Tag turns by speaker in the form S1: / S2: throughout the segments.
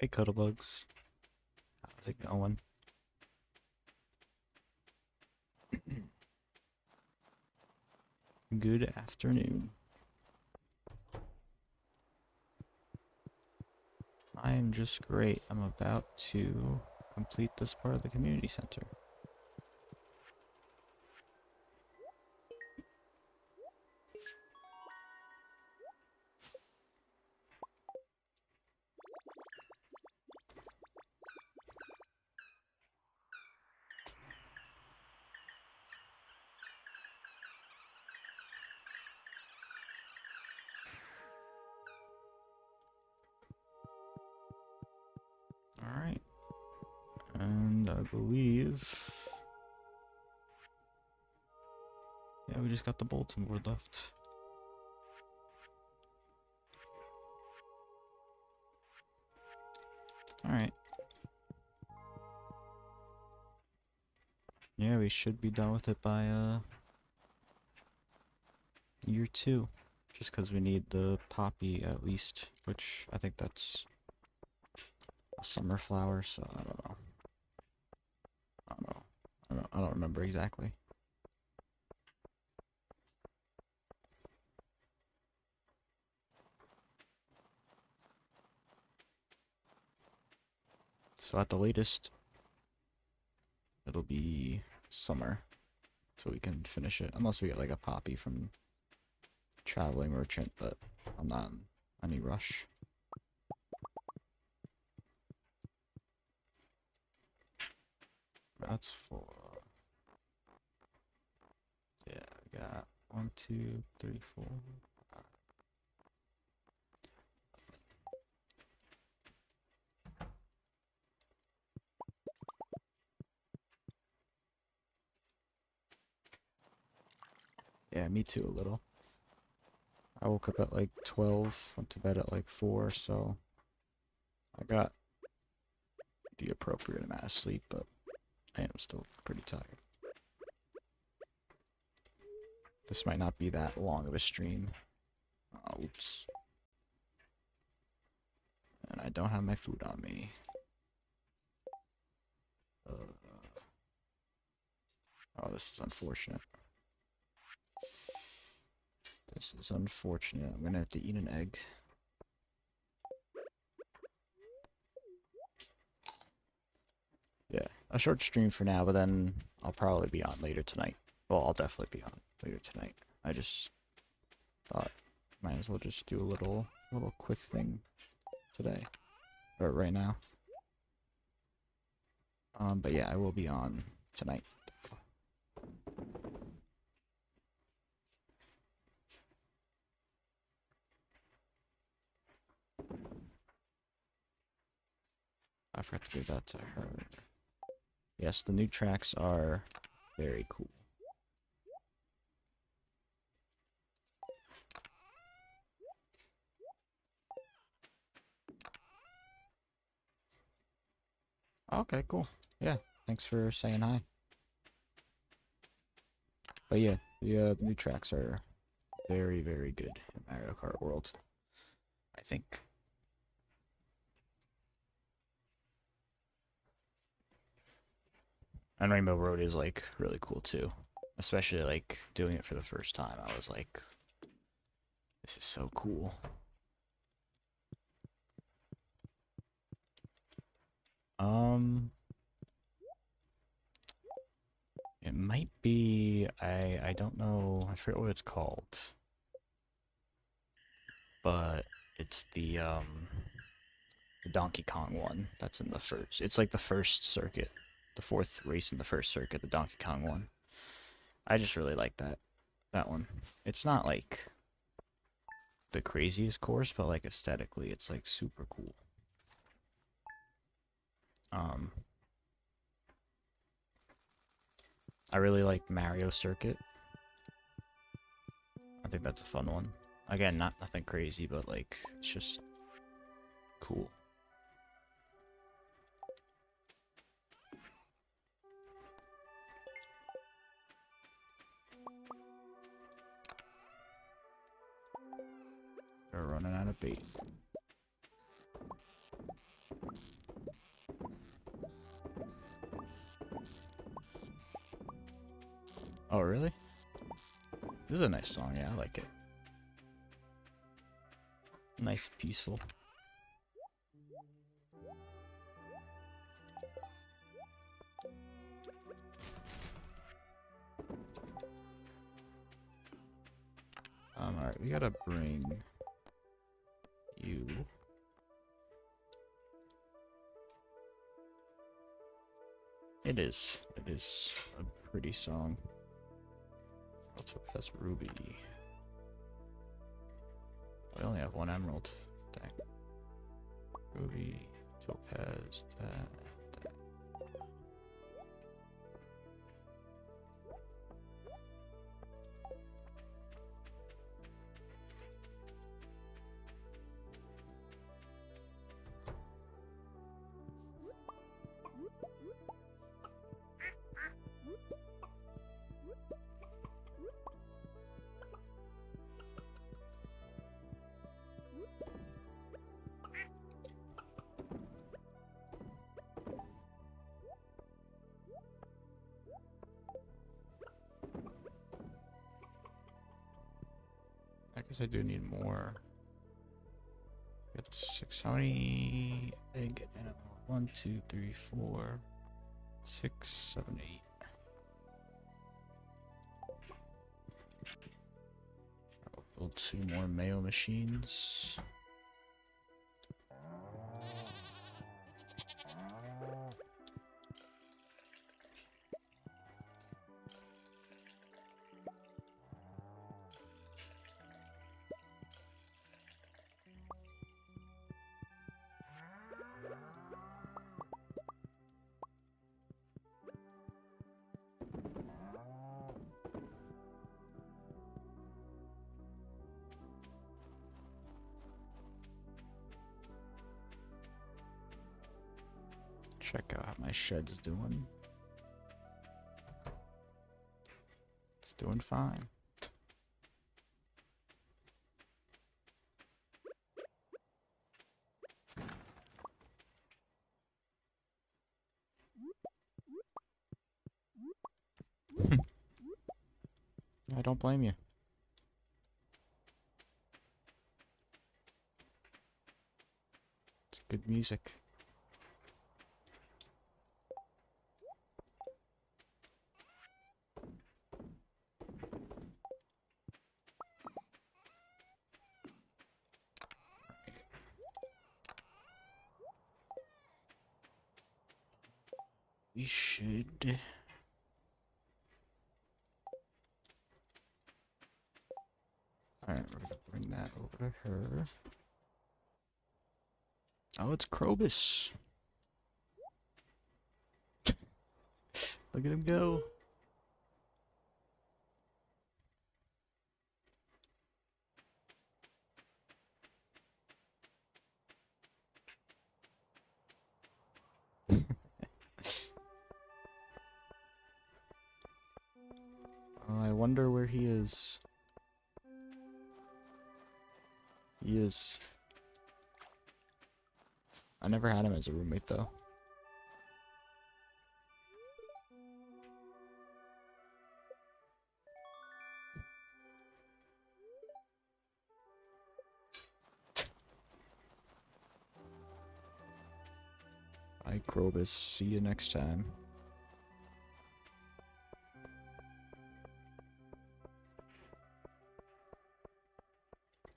S1: Hey, Cuddlebugs. How's it going? Good afternoon. I am just great. I'm about to complete this part of the community center. Alright. And I believe... Yeah, we just got the bulletin board left. Alright. Yeah, we should be done with it by, year 2. Just because we need the poppy at least, which I think that's a summer flower, so I don't know. I don't remember exactly. So at the latest, it'll be summer, so we can finish it. Unless we get like a poppy from traveling merchant, but I'm not in any rush. That's for... Yeah, we got 1, 2, 3, 4, 5. Yeah, me too, a little. I woke up at like 12, went to bed at like 4, so I got the appropriate amount of sleep, but I am still pretty tired. This might not be that long of a stream. Oops. And I don't have my food on me. Oh, this is unfortunate. This is unfortunate. I'm gonna have to eat an egg. Yeah, a short stream for now, but then I'll probably be on later tonight. Well, I'll definitely be on later tonight. I just thought might as well just do a little quick thing today. Or right now. But yeah, I will be on tonight. I forgot to give that to her. Yes, the new tracks are very cool. Okay, cool. Yeah, thanks for saying hi. But yeah, the new tracks are very, very good in Mario Kart World, I think. And Rainbow Road is like really cool too. Especially like doing it for the first time. I was like, this is so cool. It might be I don't know, I forget what it's called. But it's the Donkey Kong one that's in the first. It's like the first circuit. The fourth race in the first circuit, the Donkey Kong one. I just really like that one. It's not like the craziest course, but like aesthetically it's like super cool. Um I really like Mario Circuit. I think that's a fun one. Again, nothing crazy, but like it's just cool. We're running out of bait. Oh, really? This is a nice song. Yeah, I like it. Nice, peaceful. Alright, we gotta bring you. It is. It is a pretty song. Also has ruby. We only have one emerald. Dang. Ruby, topaz, that. I guess I do need more. Got 6. How many egg animal? 1, 2, 3, 4, 6, 7, 8. I'll build 2 more mayo machines. Check out how my shed's doing. It's doing fine. I don't blame you. It's good music. We should. Alright, we're gonna bring that over to her. Oh, it's Krobus. Look at him go. I wonder where he is. He is. I never had him as a roommate though. Bye, Krobus. See you next time.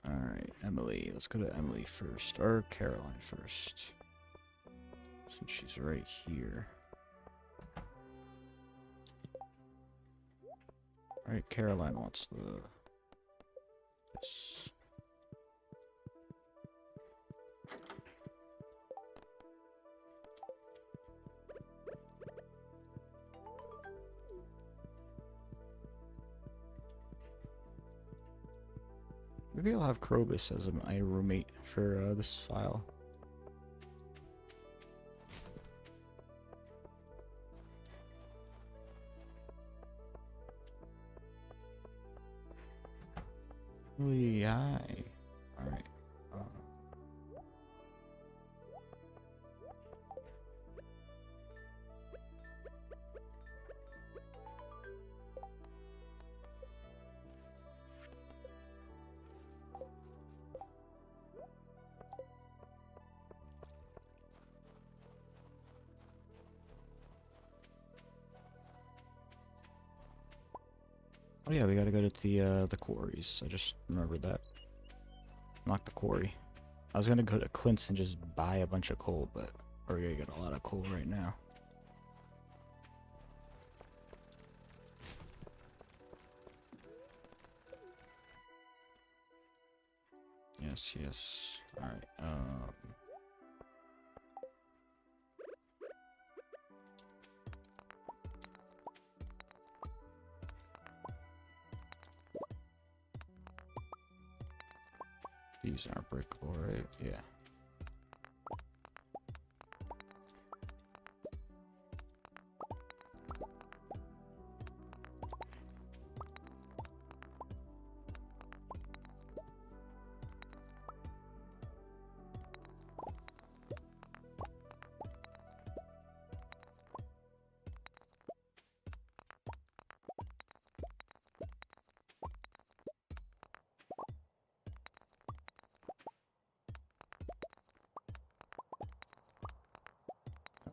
S1: Alright, Emily. Let's go to Emily first. Or Caroline first. Since she's right here. Alright, Caroline wants this. Maybe I'll have Krobus as my roommate for this file. Hi. Alright. yeah, we gotta go to the quarries. I just remembered that. Not the quarry. I was gonna go to Clint's and just buy a bunch of coal, but we're gonna get a lot of coal right now. Yes, yes. Alright, these aren't breakable, right? Yeah.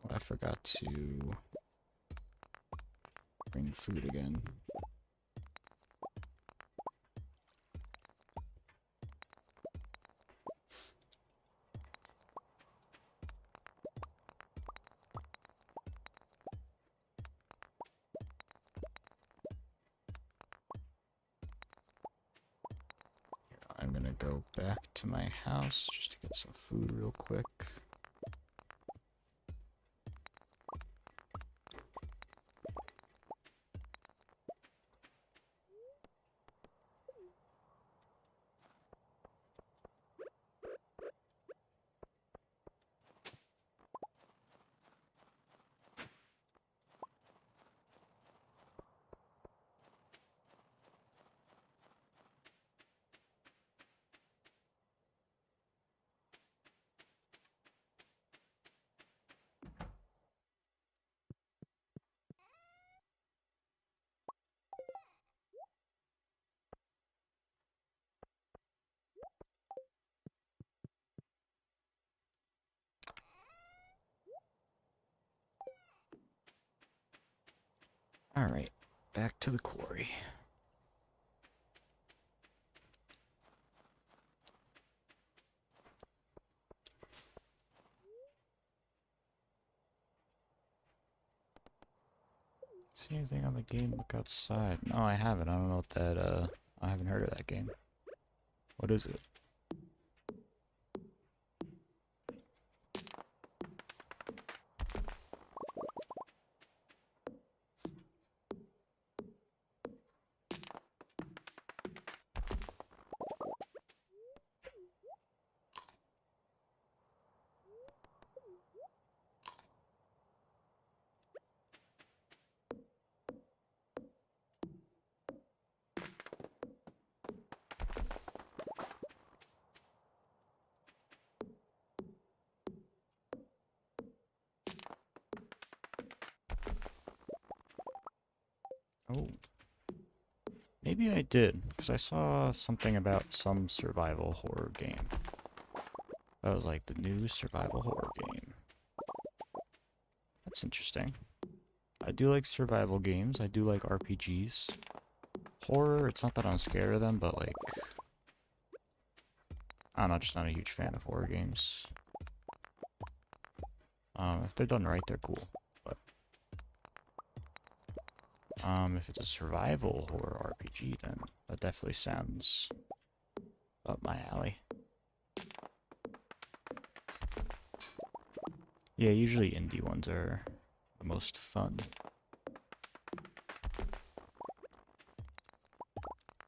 S1: Oh, I forgot to bring food again. I'm gonna go back to my house just to get some food real quick. Alright, back to the quarry. See anything on the game? Look outside. No, I haven't. I don't know what that, I haven't heard of that game. What is it? Oh. Maybe I did, because I saw something about some survival horror game. That was like the new survival horror game. That's interesting. I do like survival games. I do like RPGs. Horror, it's not that I'm scared of them, but like, I'm not just not a huge fan of horror games. If they're done right, they're cool. But if it's a survival horror RPG, then that definitely sounds up my alley. Yeah, usually indie ones are the most fun.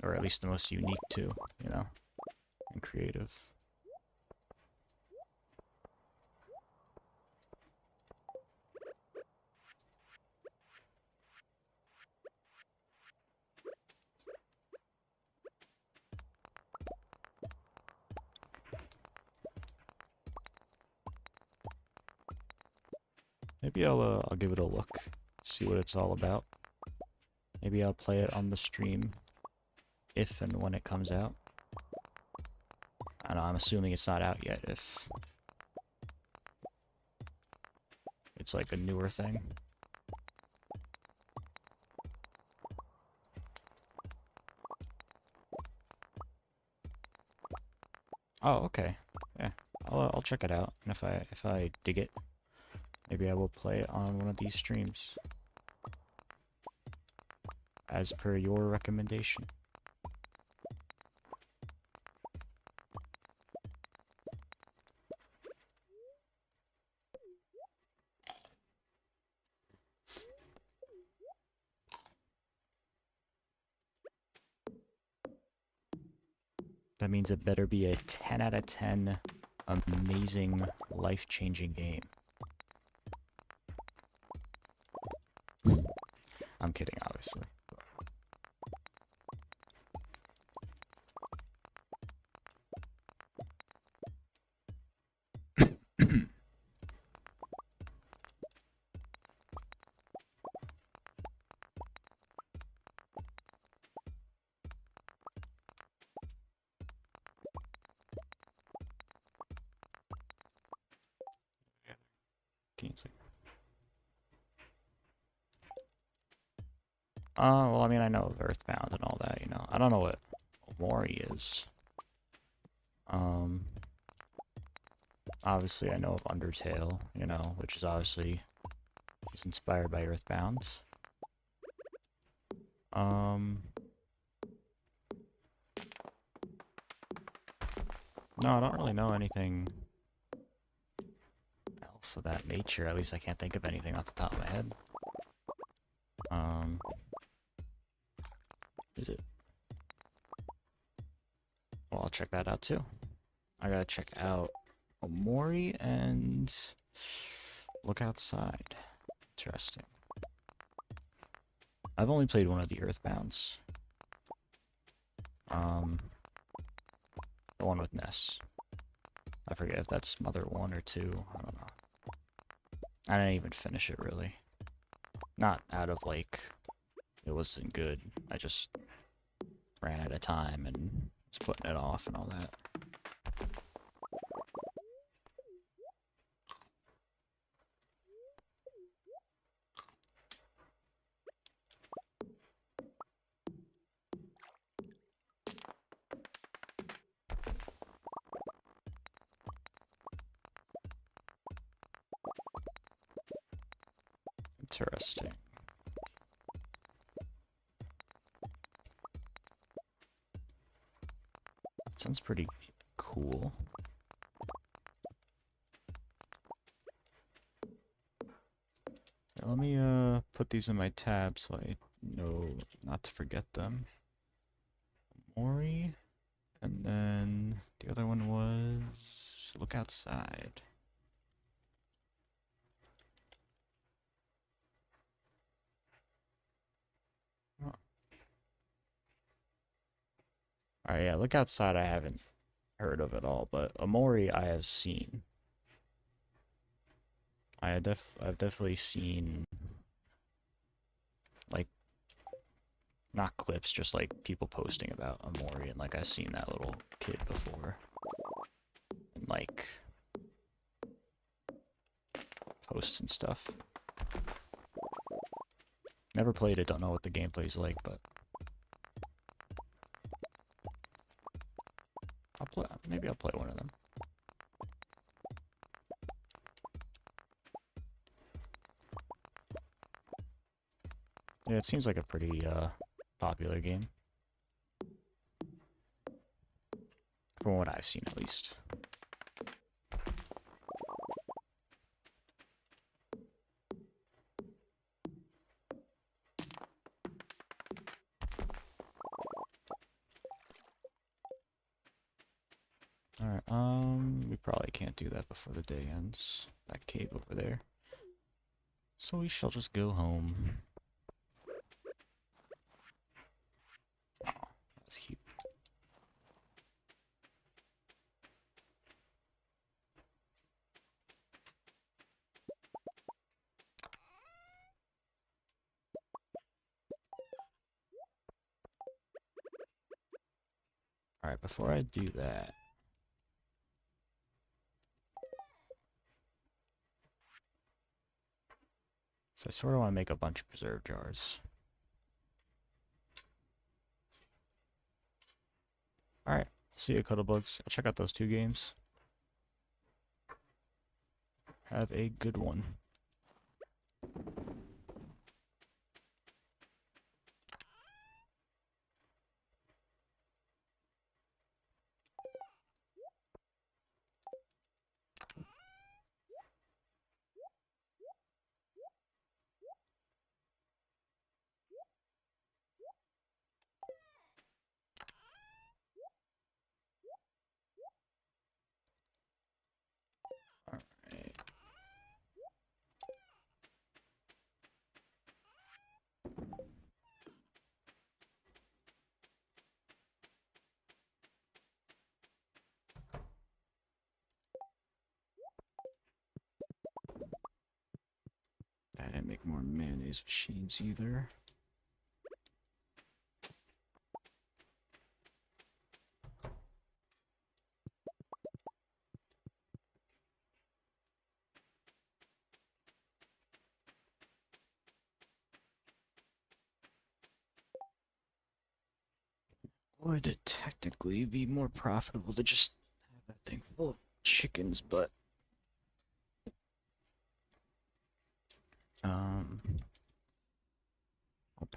S1: Or at least the most unique too, you know, and creative. Maybe I'll give it a look, see what it's all about. Maybe I'll play it on the stream if and when it comes out. I don't know, I'm assuming it's not out yet if it's like a newer thing. Oh, okay. Yeah, I'll check it out, and if I dig it, maybe I will play it on one of these streams, as per your recommendation. That means it better be a 10 out of 10 amazing, life-changing game. I'm kidding, obviously. Well, I mean, I know of Earthbound and all that, you know. I don't know what Mori is. Um, Obviously, I know of Undertale, you know, which is obviously is inspired by Earthbound. Um, no, I don't really know anything else of that nature. At least I can't think of anything off the top of my head. Is it? Well, I'll check that out too. I gotta check out Omori and look outside. Interesting. I've only played one of the Earthbounds. The one with Ness. I forget if that's Mother 1 or 2. I don't know. I didn't even finish it, really. Not out of, like, it wasn't good. I just ran out of time and was putting it off and all that. Interesting. That sounds pretty cool. Let me put these in my tab so I know not to forget them. Mori, and then the other one was look outside. Oh. Alright, yeah, look outside I haven't heard of at all, but Amori I have seen. I've definitely seen, like, not clips, just like people posting about Amori, and like I've seen that little kid before. And like posts and stuff. Never played it, don't know what the gameplay's like, but maybe I'll play one of them. Yeah, it seems like a pretty popular game. From what I've seen, at least. Alright, we probably can't do that before the day ends. That cave over there. So we shall just go home. Oh, that's cute. Alright, before I do that, so I sort of want to make a bunch of preserve jars. Alright, See you, Cuddlebugs. I'll check out those 2 games. Have a good one. Alright. I didn't make more mayonnaise machines either. Would it technically be more profitable to just have that thing full of chickens, but I'll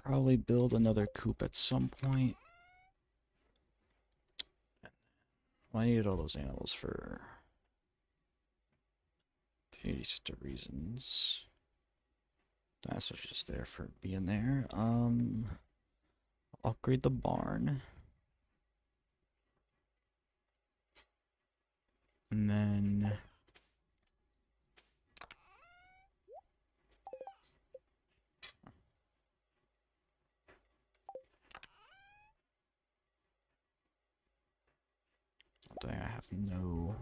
S1: probably build another coop at some point. Well, I needed all those animals for these reasons. That's just there for being there. Upgrade the barn. And then I have no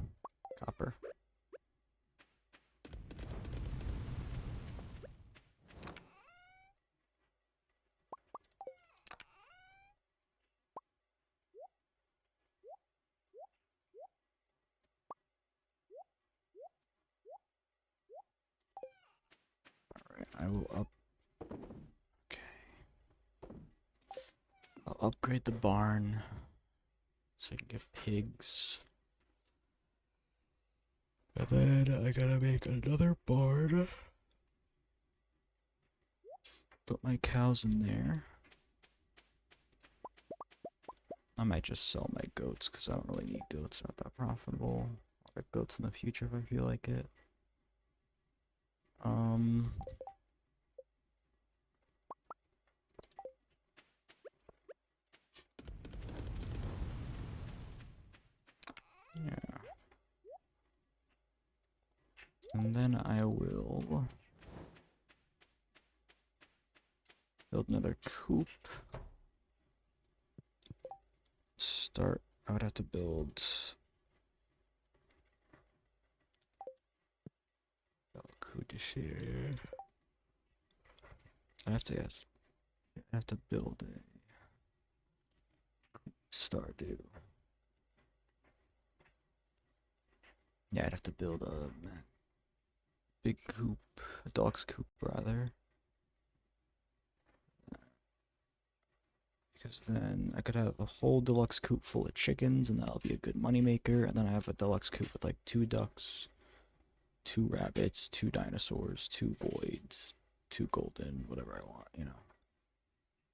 S1: copper. Alright, I will okay. I'll upgrade the barn so I can get pigs. And then I gotta make another barn. Put my cows in there. I might just sell my goats because I don't really need goats. Not that profitable. I'll get goats in the future if I feel like it. Yeah. And then I will build another coop. I would have to build I have to build a stardew. Yeah, I'd have to build a big coop, a dog's coop rather. Because then I could have a whole deluxe coop full of chickens, and that'll be a good moneymaker. And then I have a deluxe coop with like 2 ducks, 2 rabbits, 2 dinosaurs, 2 voids, 2 golden, whatever I want, you know.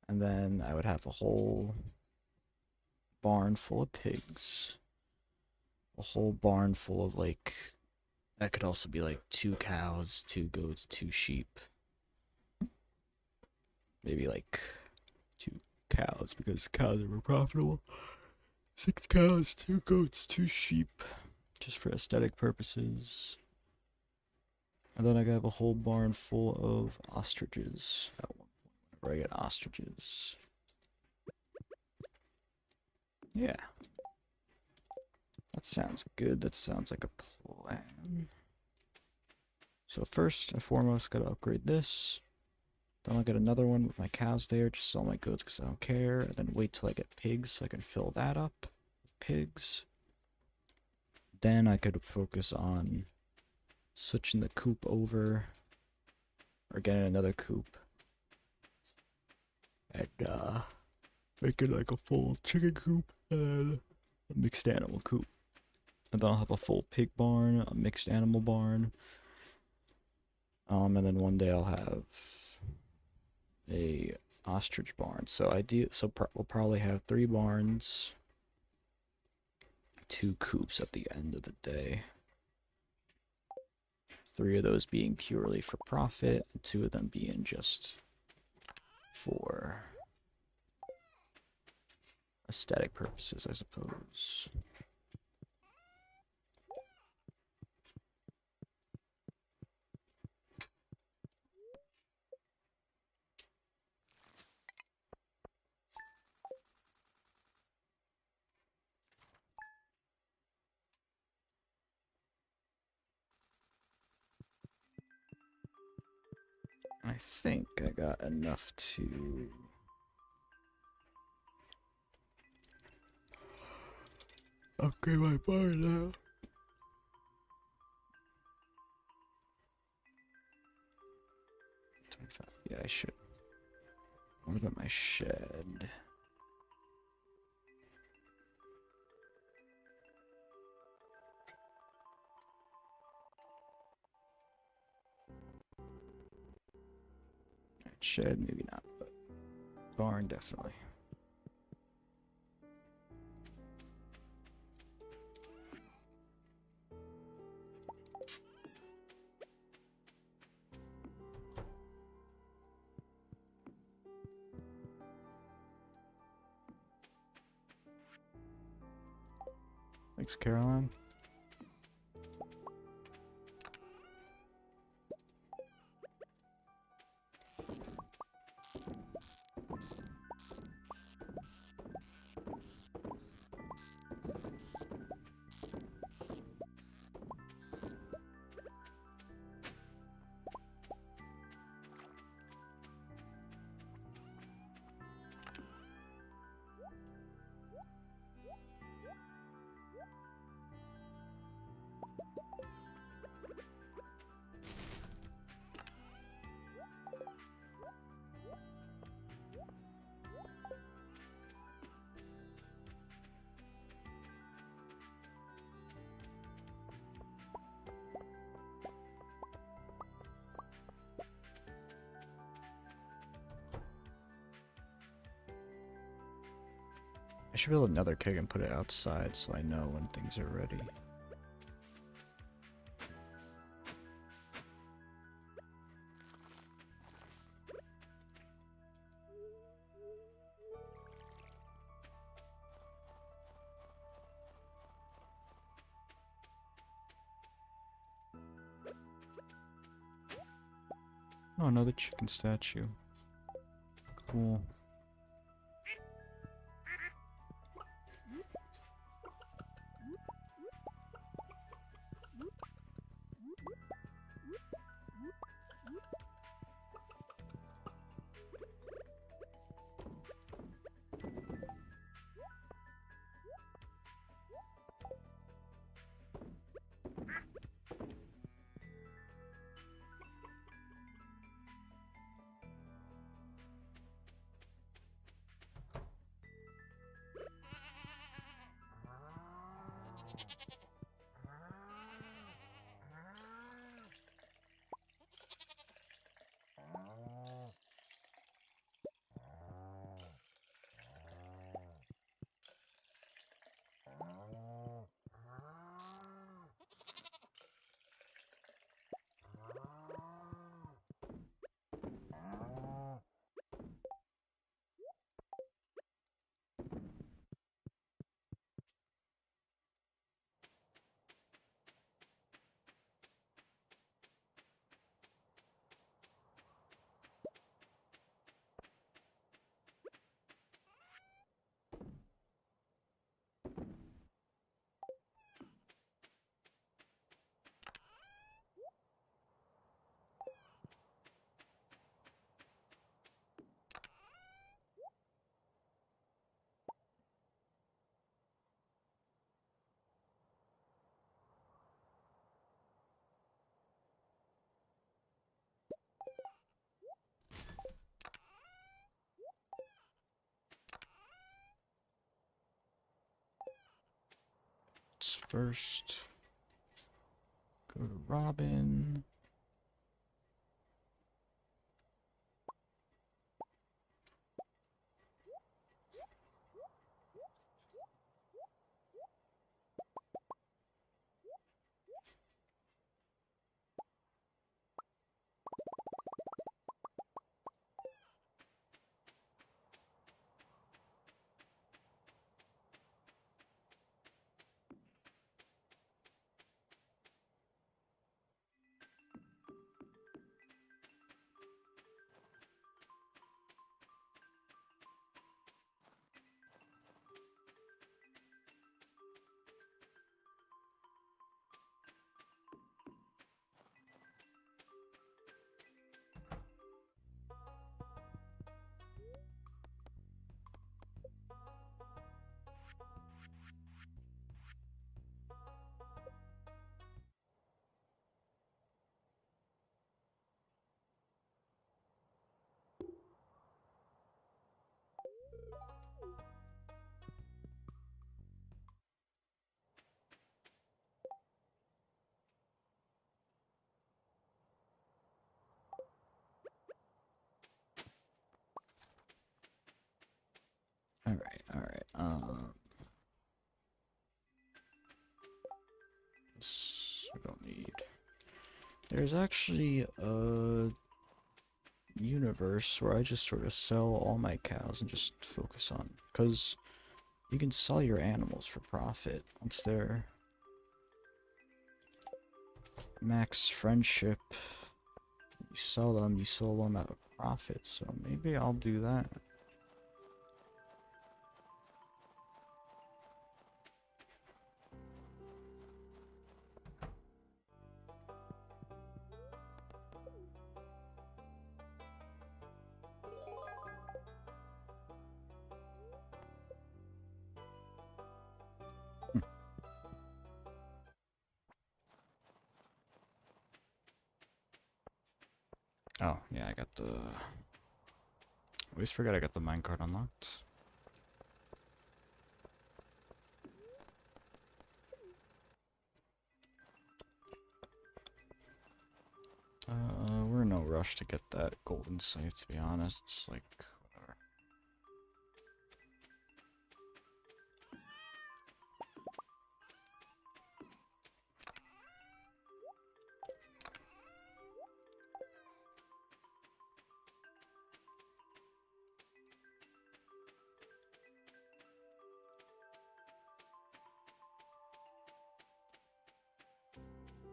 S1: And then I would have a whole barn full of pigs, a whole barn full of like, that could also be like 2 cows, 2 goats, 2 sheep. Maybe like 2 cows because cows are more profitable. 6 cows, 2 goats, 2 sheep, just for aesthetic purposes. And then I have a whole barn full of ostriches at one point, whenever I get ostriches. Yeah. That sounds good. That sounds like a plan. So first and foremost, gotta upgrade this. Then I'll get another one with my cows there, just sell my goats because I don't care. And then wait till I get pigs so I can fill that up with pigs. Then I could focus on switching the coop over, or getting another coop, and making like a full chicken coop, and then a mixed animal coop. And then I'll have a full pig barn, a mixed animal barn. And then one day I'll have a ostrich barn. So we'll probably have 3 barns, 2 coops at the end of the day. 3 of those being purely for profit, and 2 of them being just for aesthetic purposes, I suppose. I think I got enough to upgrade my barn now. 25. Yeah, I should. What about my shed? Shed, maybe not, but barn, definitely. Thanks, Caroline. I should build another keg and put it outside so I know when things are ready. Oh, another chicken statue. Cool. first. Go to Robin. Alright. This we don't need. There's actually a universe where I just sort of sell all my cows and just focus on, because you can sell your animals for profit once they're max friendship. You sell them at a profit, so maybe I'll do that. Oh, yeah, I got the... I always forget I got the minecart unlocked. We're in no rush to get that golden scythe, to be honest. It's like, whatever.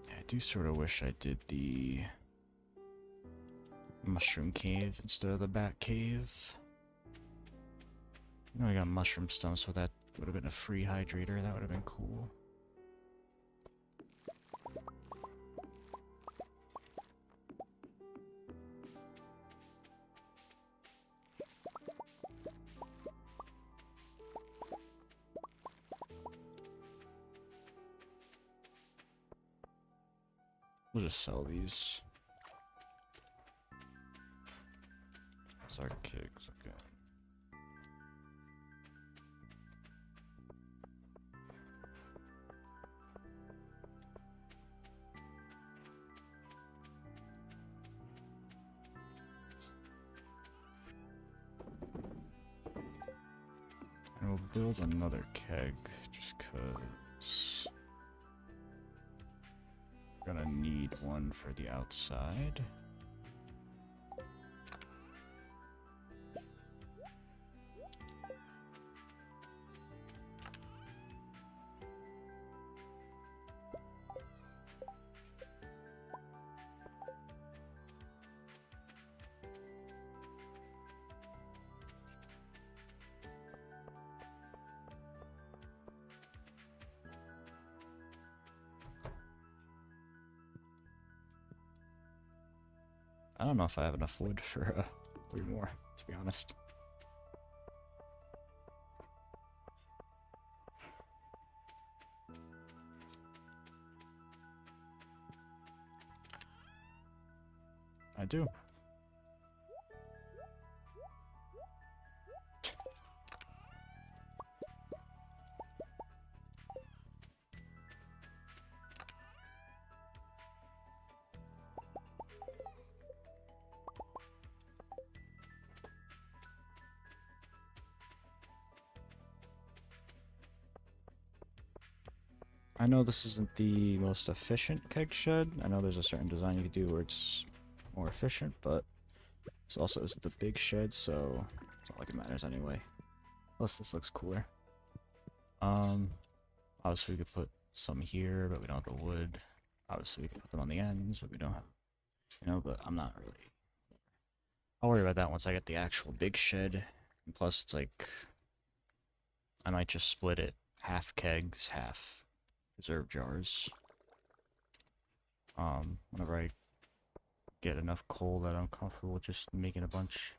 S1: Yeah, I do sort of wish I did the mushroom cave instead of the bat cave. I got mushroom stumps, so that would have been a free hydrator. That would have been cool. We'll just sell these. Those are kicks, okay. And we'll build another keg, just cause we're gonna need one for the outside. I don't know if I have enough wood for 3 more, to be honest. I do. I know this isn't the most efficient keg shed. I know there's a certain design you can do where it's more efficient, but this also isn't the big shed, so it's not like it matters anyway. Plus, this looks cooler. Um, Obviously we could put some here, but we don't have the wood. Obviously we could put them on the ends, but we don't have, but I'm not really. I'll worry about that once I get the actual big shed. And plus, it's like, I might just split it half kegs, half reserve jars. Whenever I get enough coal that I'm comfortable with just making a bunch.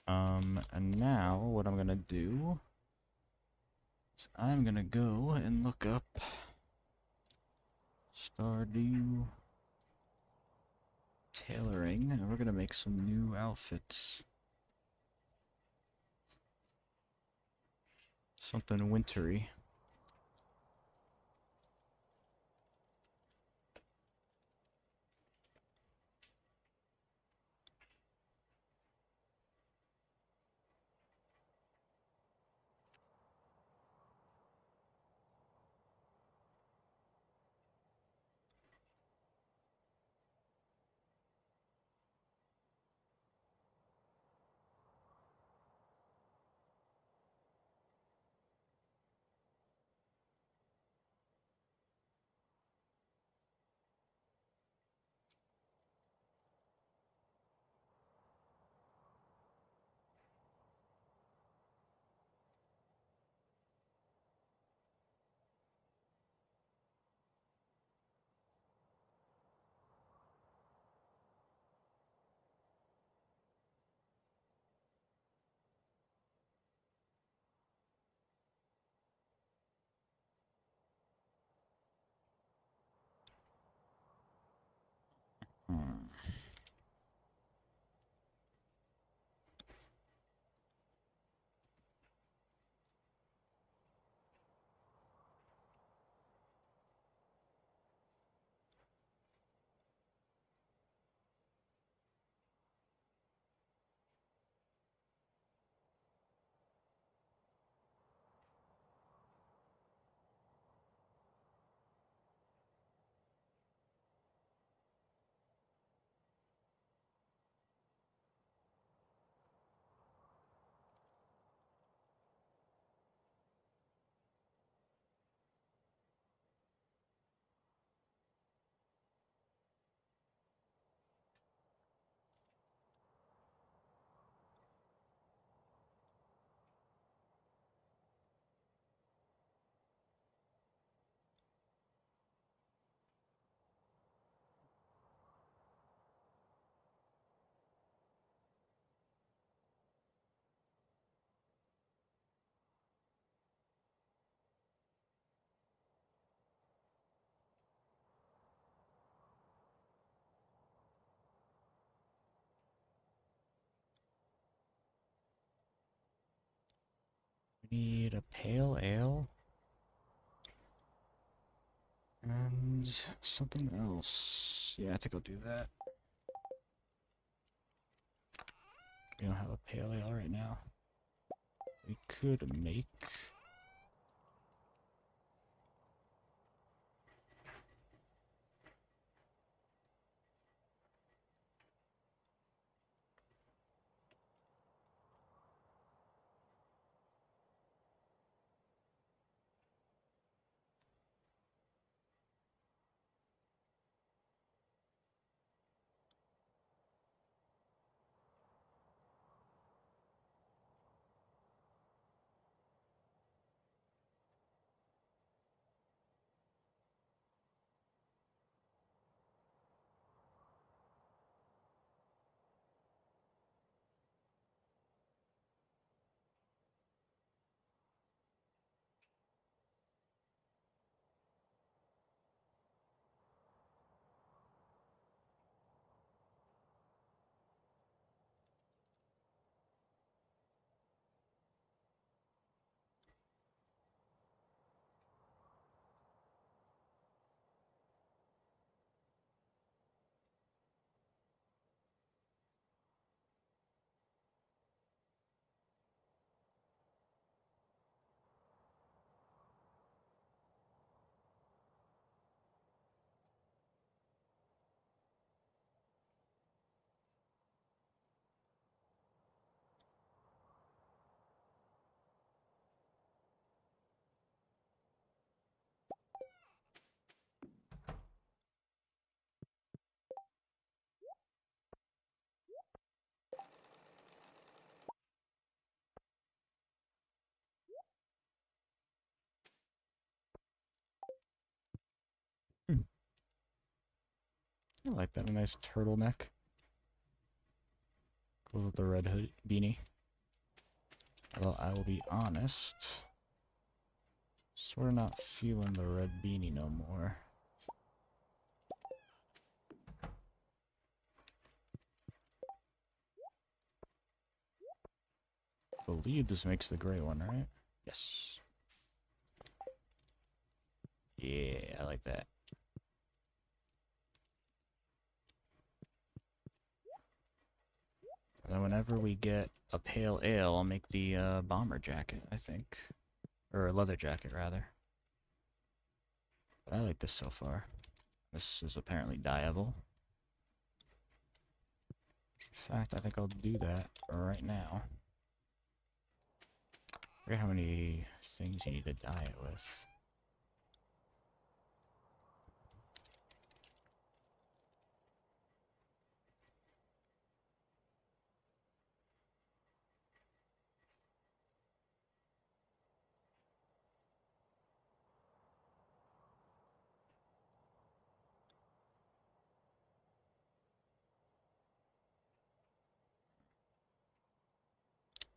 S1: And now what I'm gonna do is I'm gonna go and look up Stardew tailoring, and we're gonna make some new outfits. Something wintry. Hmm. We need a pale ale and something else. Yeah, I think I'll do that. We don't have a pale ale right now. We could make. I like that. A nice turtleneck. Goes with the red hood beanie. Although I will be honest, sort of not feeling the red beanie no more. I believe this makes the gray one, right? Yes. Yeah, I like that. And then whenever we get a pale ale, I'll make the bomber jacket, I think. Or a leather jacket, rather. But I like this so far. This is apparently dyeable. In fact, I think I'll do that right now. I forget how many things you need to dye it with.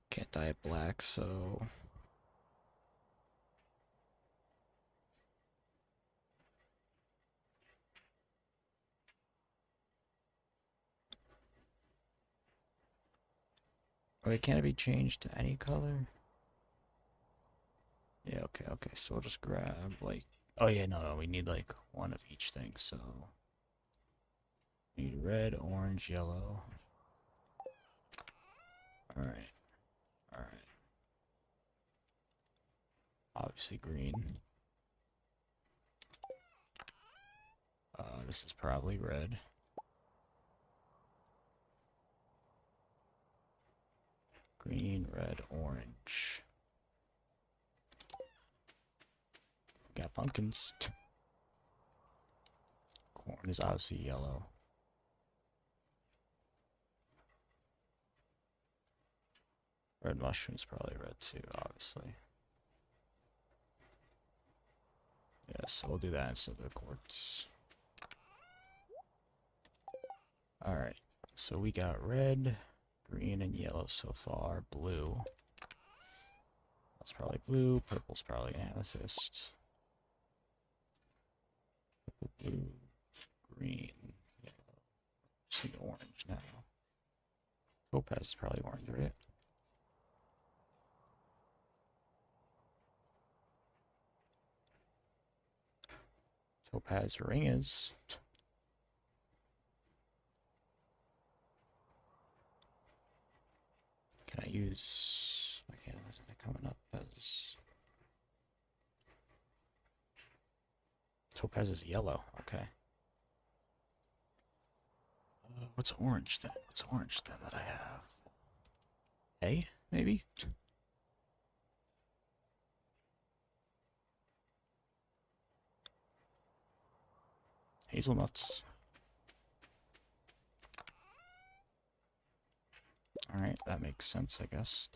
S1: Can't dye it black, so... Wait, can't it be changed to any color? Yeah, okay, so we'll just grab, like... Oh yeah, no, we need, like, one of each thing, so... We need red, orange, yellow. Alright, alright. Obviously green. This is probably red. Green, red, orange. Got pumpkins. Corn is obviously yellow. Red mushroom's probably red too, obviously. Yeah, so we'll do that instead of the quartz. Alright, so we got red, green, and yellow so far. Blue. That's probably blue. Purple's probably amethyst. Purple, blue, green, yellow. Just need orange now. Topaz is probably orange, right? Topaz ring is. Can I use... Okay, isn't it coming up as... Topaz is yellow, okay. What's orange then? What's orange then that I have? A, maybe? Hazelnuts. Alright, that makes sense, I guess.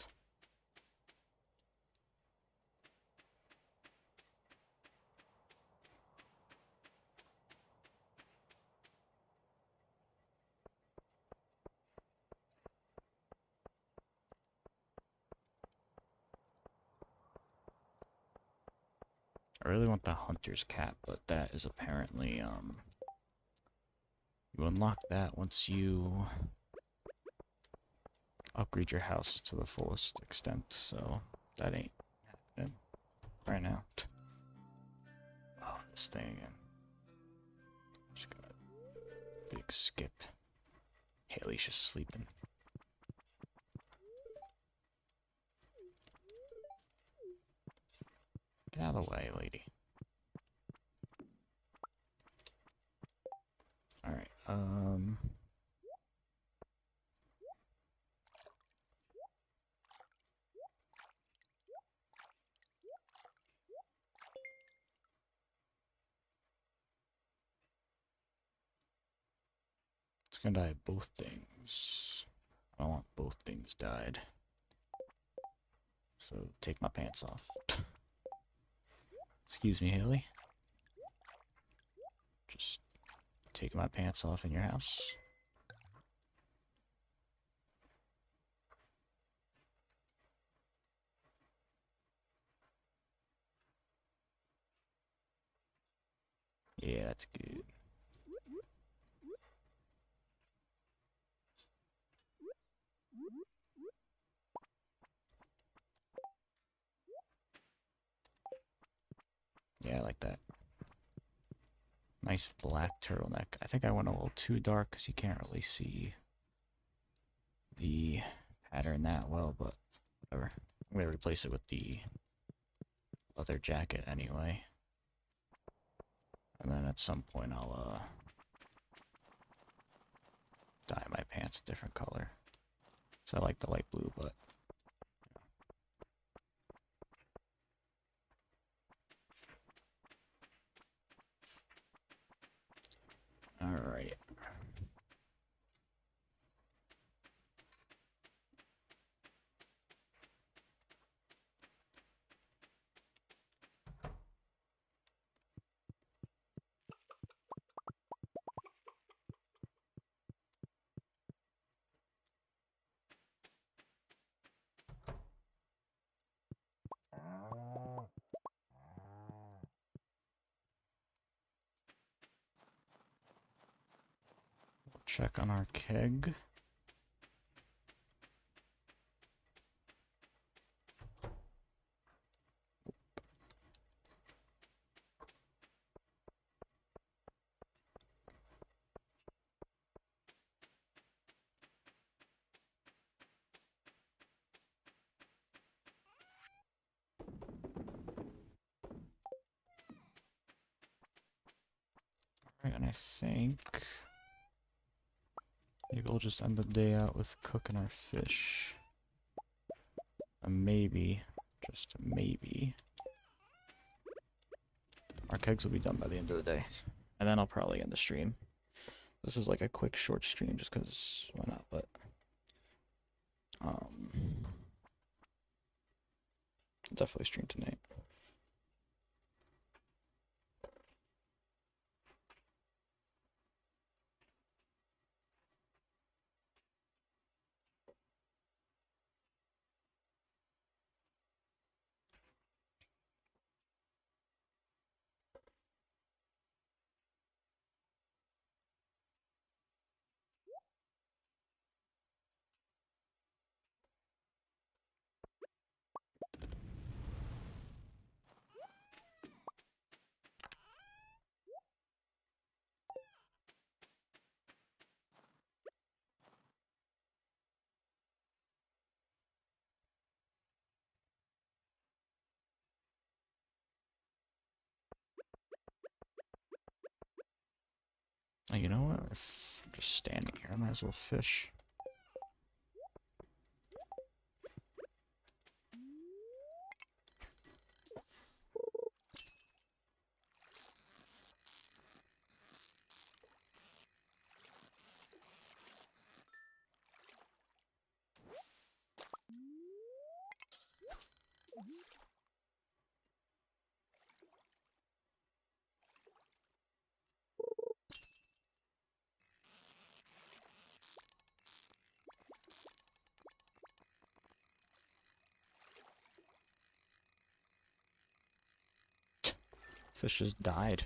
S1: I really want the hunter's cap, but that is apparently, you unlock that once you upgrade your house to the fullest extent, so that ain't happening right now. Oh, this thing again. Just got a big skip. Haley's just sleeping. Get out of the way, lady. Alright, it's gonna die both things. I don't want both things died. So take my pants off. Excuse me, Haley. Just Taking my pants off in your house. Yeah, that's good. Yeah, I like that. Nice black turtleneck. I think I went a little too dark because you can't really see the pattern that well, but whatever. I'm going to replace it with the leather jacket anyway. And then at some point I'll dye my pants a different color. So I like the light blue, but alright. Check on our keg. Alright, and I think maybe we'll just end the day out with cooking our fish. And maybe, just maybe, our kegs will be done by the end of the day. And then I'll probably end the stream. This was like a quick short stream just because why not, but definitely stream tonight. Oh, you know what? If I'm just standing here, I might as well fish. Fish just died.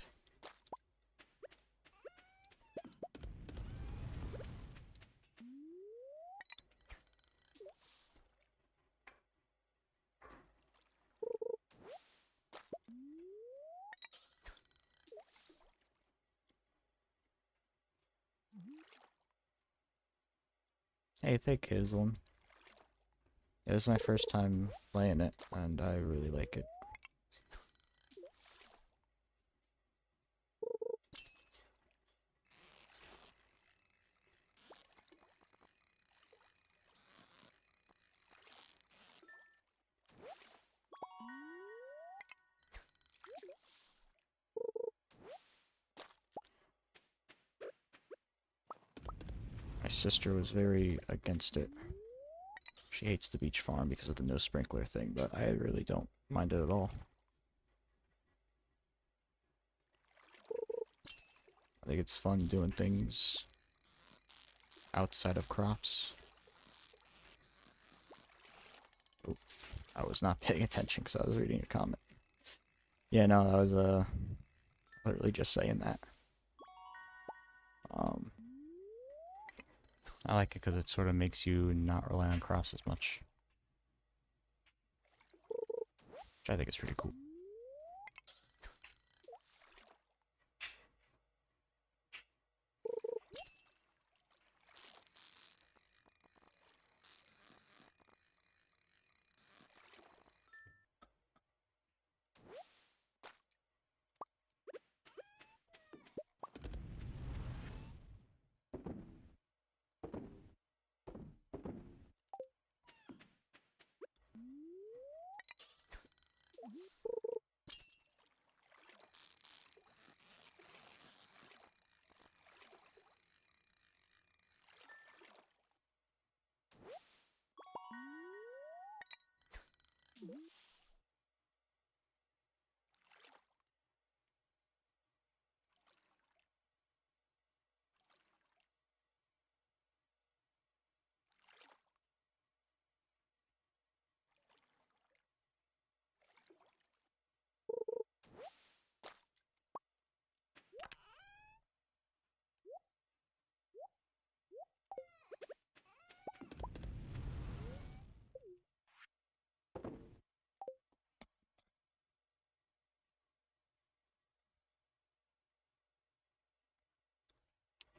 S1: Hey, thank you, Islam. Yeah, this is my first time playing it, and I really like it. My sister was very against it. She hates the beach farm because of the no sprinkler thing, but I really don't mind it at all. I think it's fun doing things outside of crops. Oh, I was not paying attention because I was reading your comment. Yeah, no, that was literally just saying that. I like it because it sort of makes you not rely on crops as much, which I think is pretty cool.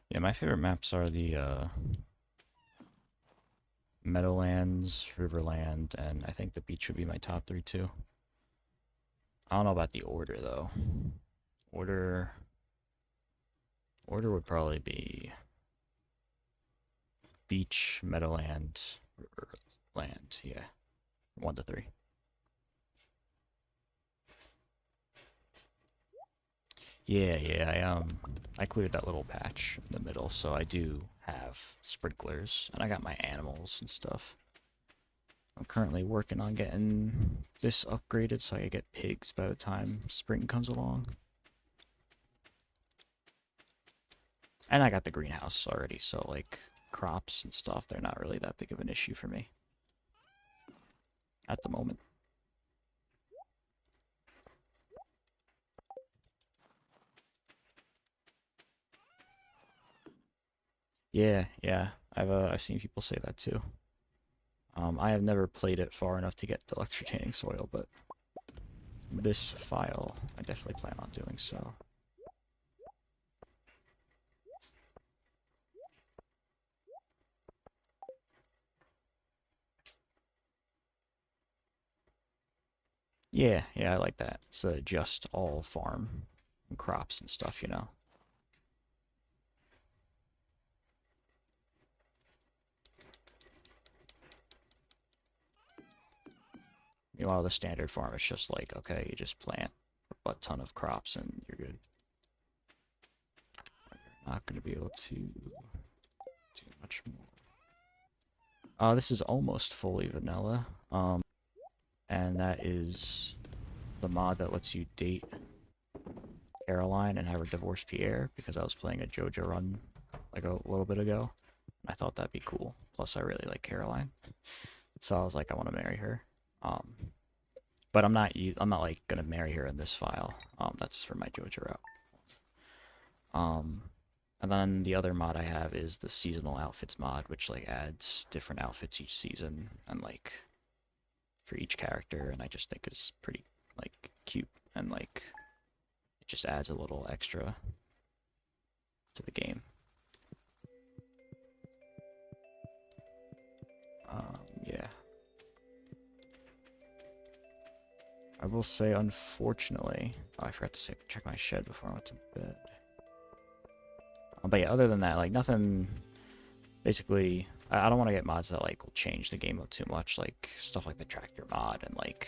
S1: Yeah, my favorite maps are the Meadowlands, Riverland, and I think the beach would be my top 3 too. I don't know about the order though. Order order would probably be beach, Meadowland, Riverland. Yeah, 1 to 3. Yeah, I cleared that little patch in the middle, so I do have sprinklers, and I got my animals and stuff. I'm currently working on getting this upgraded so I can get pigs by the time spring comes along. And I got the greenhouse already, so like crops and stuff, they're not really that big of an issue for me at the moment. Yeah, I've seen people say that too. I have never played it far enough to get the electrocuting soil, but this file, I definitely plan on doing so. Yeah, I like that. It's a just all farm and crops and stuff, you know. Meanwhile, the standard farm is just like, okay, you just plant a butt ton of crops and you're good. You're not going to be able to do much more. This is almost fully vanilla. And that is the mod that lets you date Caroline and have her divorce Pierre, because I was playing a JoJo run like a little bit ago. And I thought that'd be cool. Plus, I really like Caroline, so I was like, I want to marry her. But I'm not like gonna marry her in this file. That's for my JoJo route. And then the other mod I have is the seasonal outfits mod, which like adds different outfits each season and like for each character, and I just think is pretty like cute and like it just adds a little extra to the game. Yeah. I will say, unfortunately, I forgot to check my shed before I went to bed. But yeah, other than that, like nothing. Basically, I don't want to get mods that like will change the game up too much, like stuff like the tractor mod and like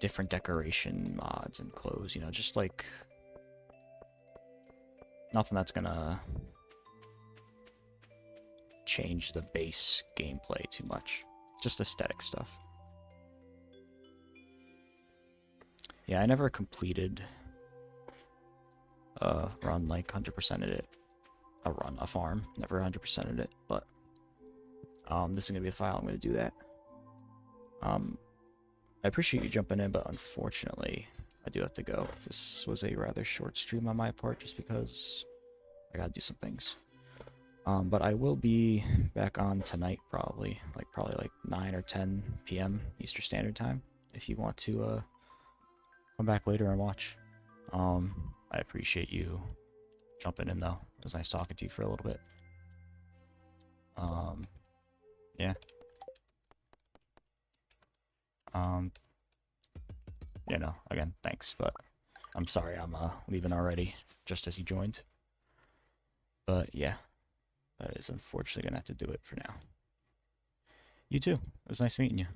S1: different decoration mods and clothes. You know, just like nothing that's gonna change the base gameplay too much. Just aesthetic stuff. Yeah, I never completed run like 100%ed it. A farm, never 100%ed it, but this is gonna be the file. I'm gonna do that. I appreciate you jumping in, but unfortunately, I do have to go. This was a rather short stream on my part, just because I gotta do some things. But I will be back on tonight, probably like 9 or 10 p.m. Eastern Standard Time. If you want to come back later and watch, I appreciate you jumping in though. It was nice talking to you for a little bit. Yeah. You know, again, thanks, but I'm sorry I'm leaving already, just as you joined. But yeah, that is unfortunately gonna have to do it for now. You too. It was nice meeting you.